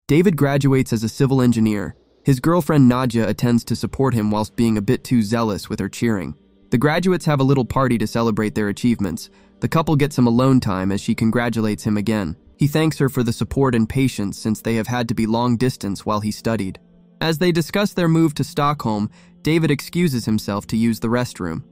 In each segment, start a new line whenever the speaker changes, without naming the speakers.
David graduates as a civil engineer. His girlfriend Nadja attends to support him whilst being a bit too zealous with her cheering. The graduates have a little party to celebrate their achievements. The couple gets some alone time as she congratulates him again. He thanks her for the support and patience since they have had to be long distance while he studied. As they discuss their move to Stockholm, David excuses himself to use the restroom.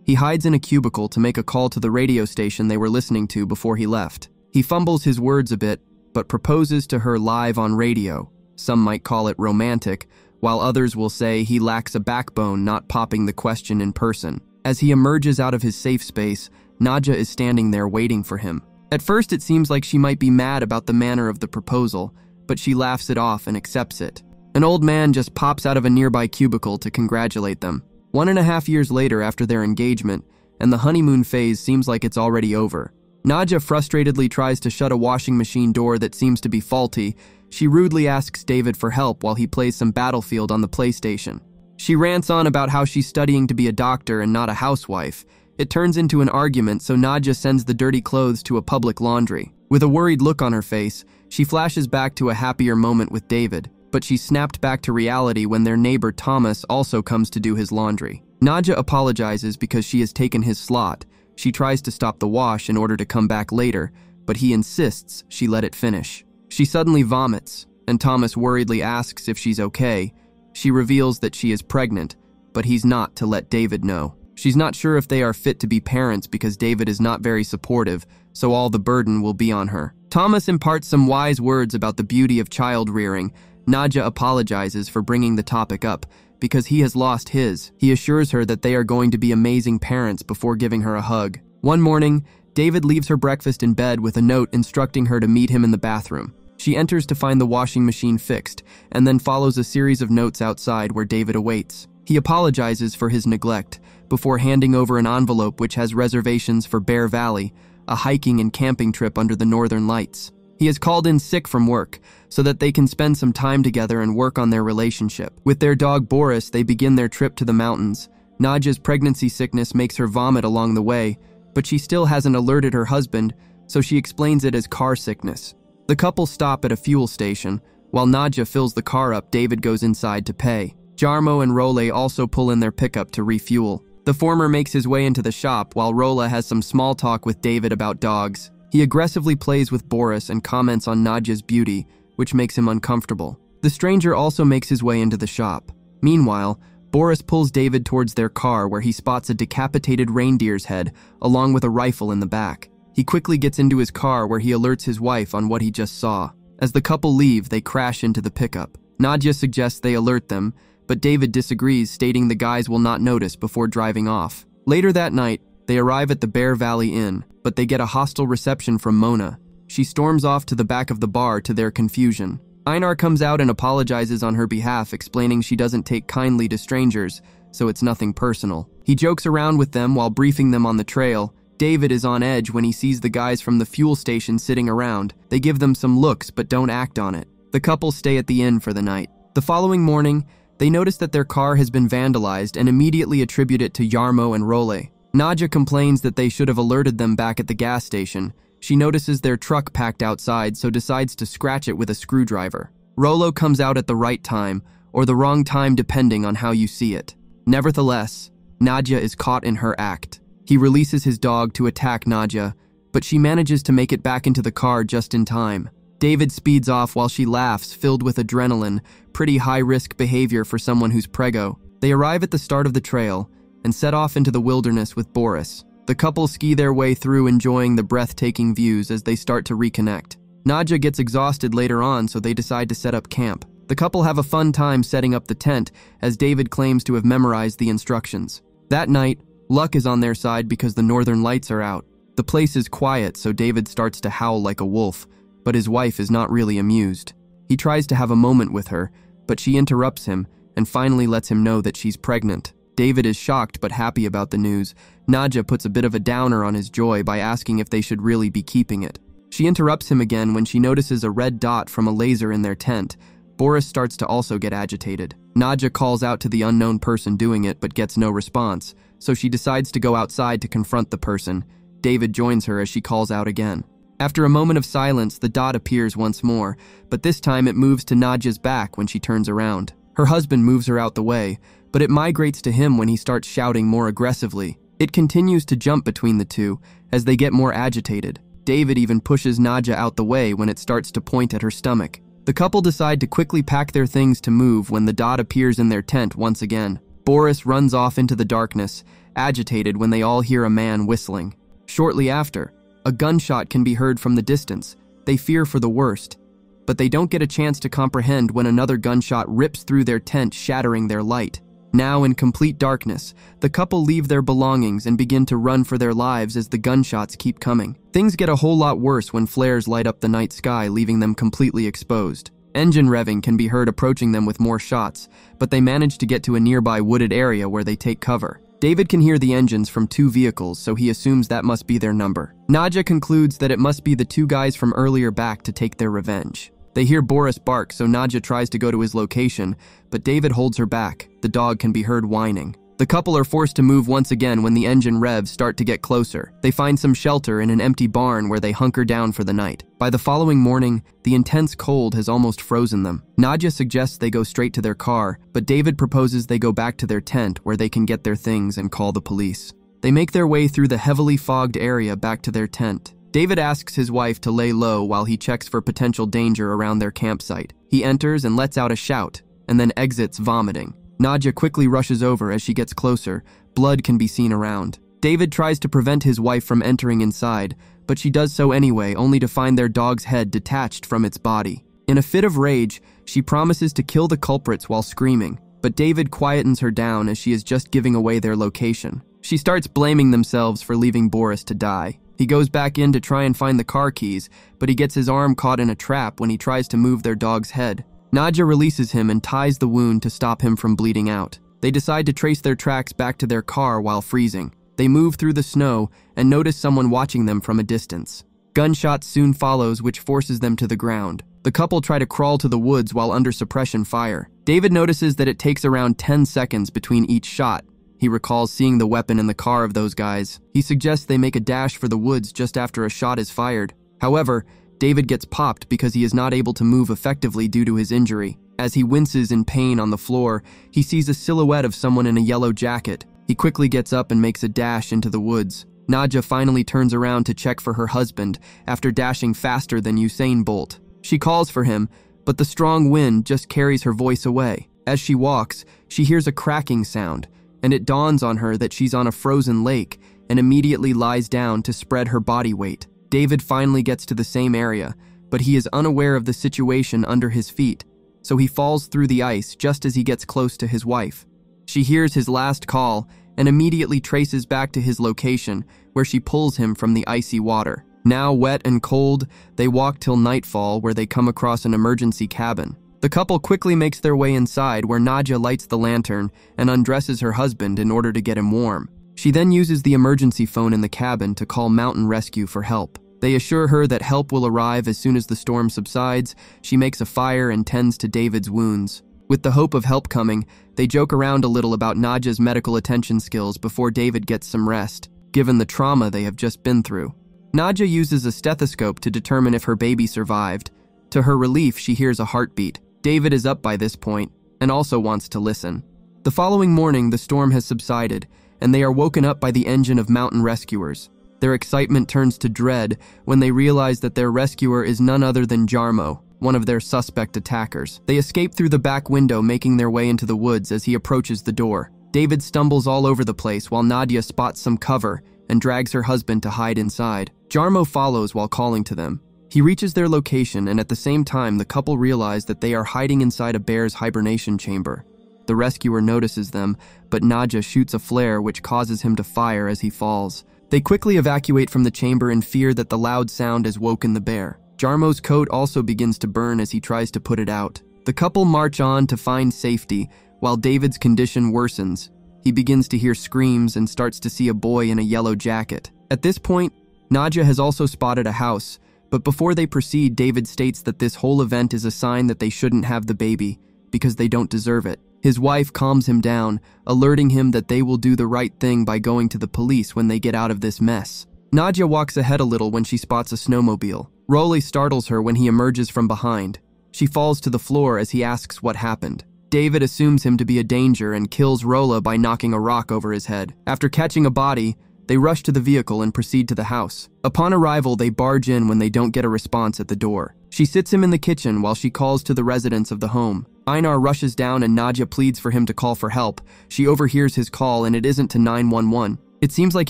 He hides in a cubicle to make a call to the radio station they were listening to before he left. He fumbles his words a bit, but proposes to her live on radio. Some might call it romantic, while others will say he lacks a backbone not popping the question in person. As he emerges out of his safe space, Nadja is standing there waiting for him. At first it seems like she might be mad about the manner of the proposal, but she laughs it off and accepts it. An old man just pops out of a nearby cubicle to congratulate them. 1.5 years later after their engagement, and the honeymoon phase seems like it's already over. Nadja frustratedly tries to shut a washing machine door that seems to be faulty. She rudely asks David for help while he plays some Battlefield on the PlayStation. She rants on about how she's studying to be a doctor and not a housewife. It turns into an argument, so Nadja sends the dirty clothes to a public laundry. With a worried look on her face, she flashes back to a happier moment with David, but she's snapped back to reality when their neighbor Thomas also comes to do his laundry. Nadja apologizes because she has taken his slot. She tries to stop the wash in order to come back later, but he insists she let it finish. She suddenly vomits, and Thomas worriedly asks if she's okay. She reveals that she is pregnant, but he's not to let David know. She's not sure if they are fit to be parents because David is not very supportive, so all the burden will be on her. Thomas imparts some wise words about the beauty of child rearing. Nadja apologizes for bringing the topic up because he has lost his. He assures her that they are going to be amazing parents before giving her a hug. One morning, David leaves her breakfast in bed with a note instructing her to meet him in the bathroom. She enters to find the washing machine fixed, and then follows a series of notes outside where David awaits. He apologizes for his neglect before handing over an envelope which has reservations for Bear Valley, a hiking and camping trip under the northern lights. He has called in sick from work so that they can spend some time together and work on their relationship. With their dog Boris, they begin their trip to the mountains. Nadja's pregnancy sickness makes her vomit along the way, but she still hasn't alerted her husband, so she explains it as car sickness. The couple stop at a fuel station. While Nadja fills the car up, David goes inside to pay. Jarmo and Role also pull in their pickup to refuel. The former makes his way into the shop while Role has some small talk with David about dogs. He aggressively plays with Boris and comments on Nadja's beauty, which makes him uncomfortable. The stranger also makes his way into the shop. Meanwhile, Boris pulls David towards their car where he spots a decapitated reindeer's head along with a rifle in the back. He quickly gets into his car where he alerts his wife on what he just saw. As the couple leave, they crash into the pickup. Nadja suggests they alert them, but David disagrees, stating the guys will not notice before driving off. Later that night, they arrive at the Bear Valley Inn, but they get a hostile reception from Mona. She storms off to the back of the bar to their confusion. Einar comes out and apologizes on her behalf, explaining she doesn't take kindly to strangers, so it's nothing personal. He jokes around with them while briefing them on the trail. David is on edge when he sees the guys from the fuel station sitting around. They give them some looks but don't act on it. The couple stay at the inn for the night. The following morning, they notice that their car has been vandalized and immediately attribute it to Jarmo and Role. Nadja complains that they should have alerted them back at the gas station. She notices their truck packed outside, so decides to scratch it with a screwdriver. Rolo comes out at the right time, or the wrong time depending on how you see it. Nevertheless, Nadja is caught in her act. He releases his dog to attack Nadja, but she manages to make it back into the car just in time. David speeds off while she laughs, filled with adrenaline, pretty high-risk behavior for someone who's preggo. They arrive at the start of the trail and set off into the wilderness with Boris. The couple ski their way through, enjoying the breathtaking views as they start to reconnect. Nadja gets exhausted later on, so they decide to set up camp. The couple have a fun time setting up the tent, as David claims to have memorized the instructions. That night, luck is on their side because the northern lights are out. The place is quiet, so David starts to howl like a wolf, but his wife is not really amused. He tries to have a moment with her, but she interrupts him and finally lets him know that she's pregnant. David is shocked but happy about the news. Nadja puts a bit of a downer on his joy by asking if they should really be keeping it. She interrupts him again when she notices a red dot from a laser in their tent. Boris starts to also get agitated. Nadja calls out to the unknown person doing it but gets no response, so she decides to go outside to confront the person. David joins her as she calls out again. After a moment of silence, the dot appears once more, but this time it moves to Nadja's back when she turns around. Her husband moves her out the way, but it migrates to him when he starts shouting more aggressively. It continues to jump between the two as they get more agitated. David even pushes Nadja out the way when it starts to point at her stomach. The couple decide to quickly pack their things to move when the dot appears in their tent once again. Boris runs off into the darkness, agitated when they all hear a man whistling. Shortly after, a gunshot can be heard from the distance. They fear for the worst, but they don't get a chance to comprehend when another gunshot rips through their tent, shattering their light. Now in complete darkness, the couple leave their belongings and begin to run for their lives as the gunshots keep coming. Things get a whole lot worse when flares light up the night sky, leaving them completely exposed. Engine revving can be heard approaching them with more shots, but they manage to get to a nearby wooded area where they take cover. David can hear the engines from 2 vehicles, so he assumes that must be their number. Nadja concludes that it must be the 2 guys from earlier back to take their revenge. They hear Boris bark, so Nadja tries to go to his location, but David holds her back. The dog can be heard whining. The couple are forced to move once again when the engine revs start to get closer. They find some shelter in an empty barn where they hunker down for the night. By the following morning, the intense cold has almost frozen them. Nadja suggests they go straight to their car, but David proposes they go back to their tent where they can get their things and call the police. They make their way through the heavily fogged area back to their tent. David asks his wife to lay low while he checks for potential danger around their campsite. He enters and lets out a shout, and then exits vomiting. Nadja quickly rushes over as she gets closer. Blood can be seen around. David tries to prevent his wife from entering inside, but she does so anyway, only to find their dog's head detached from its body. In a fit of rage, she promises to kill the culprits while screaming, but David quietens her down as she is just giving away their location. She starts blaming themselves for leaving Boris to die. He goes back in to try and find the car keys, but he gets his arm caught in a trap when he tries to move their dog's head. Nadja releases him and ties the wound to stop him from bleeding out. They decide to trace their tracks back to their car while freezing. They move through the snow and notice someone watching them from a distance. Gunshots soon follows, which forces them to the ground. The couple try to crawl to the woods while under suppression fire. David notices that it takes around 10 seconds between each shot. He recalls seeing the weapon in the car of those guys. He suggests they make a dash for the woods just after a shot is fired. However, David gets popped because he is not able to move effectively due to his injury. As he winces in pain on the floor, he sees a silhouette of someone in a yellow jacket. He quickly gets up and makes a dash into the woods. Nadja finally turns around to check for her husband after dashing faster than Usain Bolt. She calls for him, but the strong wind just carries her voice away. As she walks, she hears a cracking sound, and it dawns on her that she's on a frozen lake and immediately lies down to spread her body weight. David finally gets to the same area, but he is unaware of the situation under his feet, so he falls through the ice just as he gets close to his wife. She hears his last call and immediately traces back to his location, where she pulls him from the icy water. Now wet and cold, they walk till nightfall, where they come across an emergency cabin. The couple quickly makes their way inside, where Nadja lights the lantern and undresses her husband in order to get him warm. She then uses the emergency phone in the cabin to call mountain rescue for help. They assure her that help will arrive as soon as the storm subsides. She makes a fire and tends to David's wounds. With the hope of help coming, they joke around a little about Nadja's medical attention skills before David gets some rest, given the trauma they have just been through. Nadja uses a stethoscope to determine if her baby survived. To her relief, she hears a heartbeat. David is up by this point and also wants to listen. The following morning, the storm has subsided, and they are woken up by the engine of mountain rescuers. Their excitement turns to dread when they realize that their rescuer is none other than Jarmo, one of their suspect attackers. They escape through the back window, making their way into the woods as he approaches the door. David stumbles all over the place while Nadja spots some cover and drags her husband to hide inside. Jarmo follows while calling to them. He reaches their location, and at the same time, the couple realize that they are hiding inside a bear's hibernation chamber. The rescuer notices them, but Nadja shoots a flare which causes him to fire as he falls. They quickly evacuate from the chamber in fear that the loud sound has woken the bear. Jarmo's coat also begins to burn as he tries to put it out. The couple march on to find safety, while David's condition worsens. He begins to hear screams and starts to see a boy in a yellow jacket. At this point, Nadja has also spotted a house, but before they proceed, David states that this whole event is a sign that they shouldn't have the baby, because they don't deserve it. His wife calms him down, alerting him that they will do the right thing by going to the police when they get out of this mess. Nadja walks ahead a little when she spots a snowmobile. Rolly startles her when he emerges from behind. She falls to the floor as he asks what happened. David assumes him to be a danger and kills Rolla by knocking a rock over his head. After catching a body, they rush to the vehicle and proceed to the house. Upon arrival, they barge in when they don't get a response at the door. She sits him in the kitchen while she calls to the residents of the home. Einar rushes down and Nadja pleads for him to call for help. She overhears his call and it isn't to 911. It seems like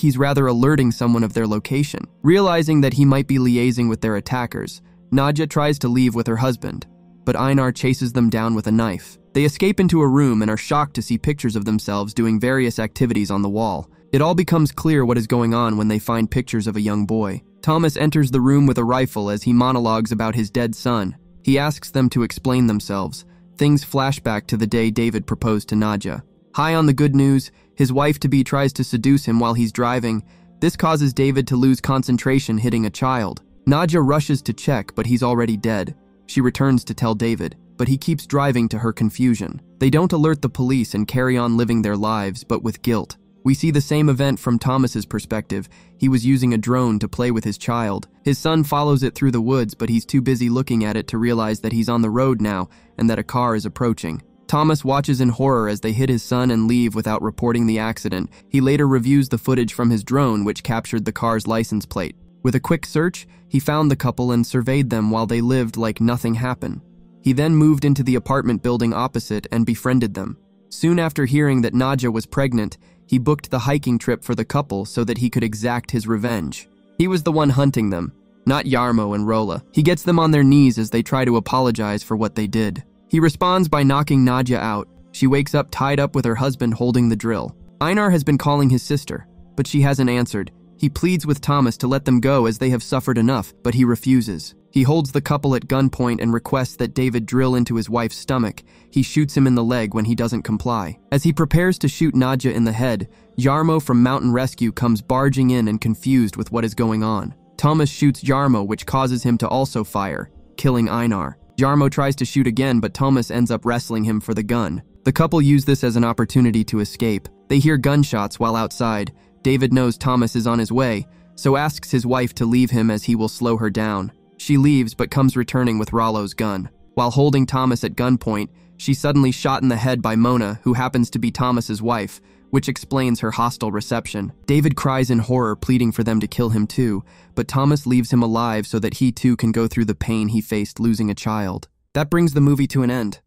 he's rather alerting someone of their location. Realizing that he might be liaising with their attackers, Nadja tries to leave with her husband, but Einar chases them down with a knife. They escape into a room and are shocked to see pictures of themselves doing various activities on the wall. It all becomes clear what is going on when they find pictures of a young boy. Thomas enters the room with a rifle as he monologues about his dead son. He asks them to explain themselves. Things flash back to the day David proposed to Nadja. High on the good news, his wife-to-be tries to seduce him while he's driving. This causes David to lose concentration, hitting a child. Nadja rushes to check, but he's already dead. She returns to tell David, but he keeps driving to her confusion. They don't alert the police and carry on living their lives, but with guilt. We see the same event from Thomas's perspective. He was using a drone to play with his child. His son follows it through the woods, but he's too busy looking at it to realize that he's on the road now and that a car is approaching. Thomas watches in horror as they hit his son and leave without reporting the accident. He later reviews the footage from his drone, which captured the car's license plate. With a quick search, he found the couple and surveyed them while they lived like nothing happened. He then moved into the apartment building opposite and befriended them. Soon after hearing that Nadja was pregnant, he booked the hiking trip for the couple so that he could exact his revenge. He was the one hunting them, not Jarmo and Rolla. He gets them on their knees as they try to apologize for what they did. He responds by knocking Nadja out. She wakes up tied up with her husband holding the drill. Einar has been calling his sister, but she hasn't answered. He pleads with Thomas to let them go as they have suffered enough, but he refuses. He holds the couple at gunpoint and requests that David drill into his wife's stomach. He shoots him in the leg when he doesn't comply. As he prepares to shoot Nadja in the head, Jarmo from Mountain Rescue comes barging in and confused with what is going on. Thomas shoots Jarmo, which causes him to also fire, killing Einar. Jarmo tries to shoot again, but Thomas ends up wrestling him for the gun. The couple use this as an opportunity to escape. They hear gunshots while outside. David knows Thomas is on his way, so asks his wife to leave him as he will slow her down. She leaves but comes returning with Rollo's gun. While holding Thomas at gunpoint, she's suddenly shot in the head by Mona, who happens to be Thomas's wife, which explains her hostile reception. David cries in horror, pleading for them to kill him too, but Thomas leaves him alive so that he too can go through the pain he faced losing a child. That brings the movie to an end.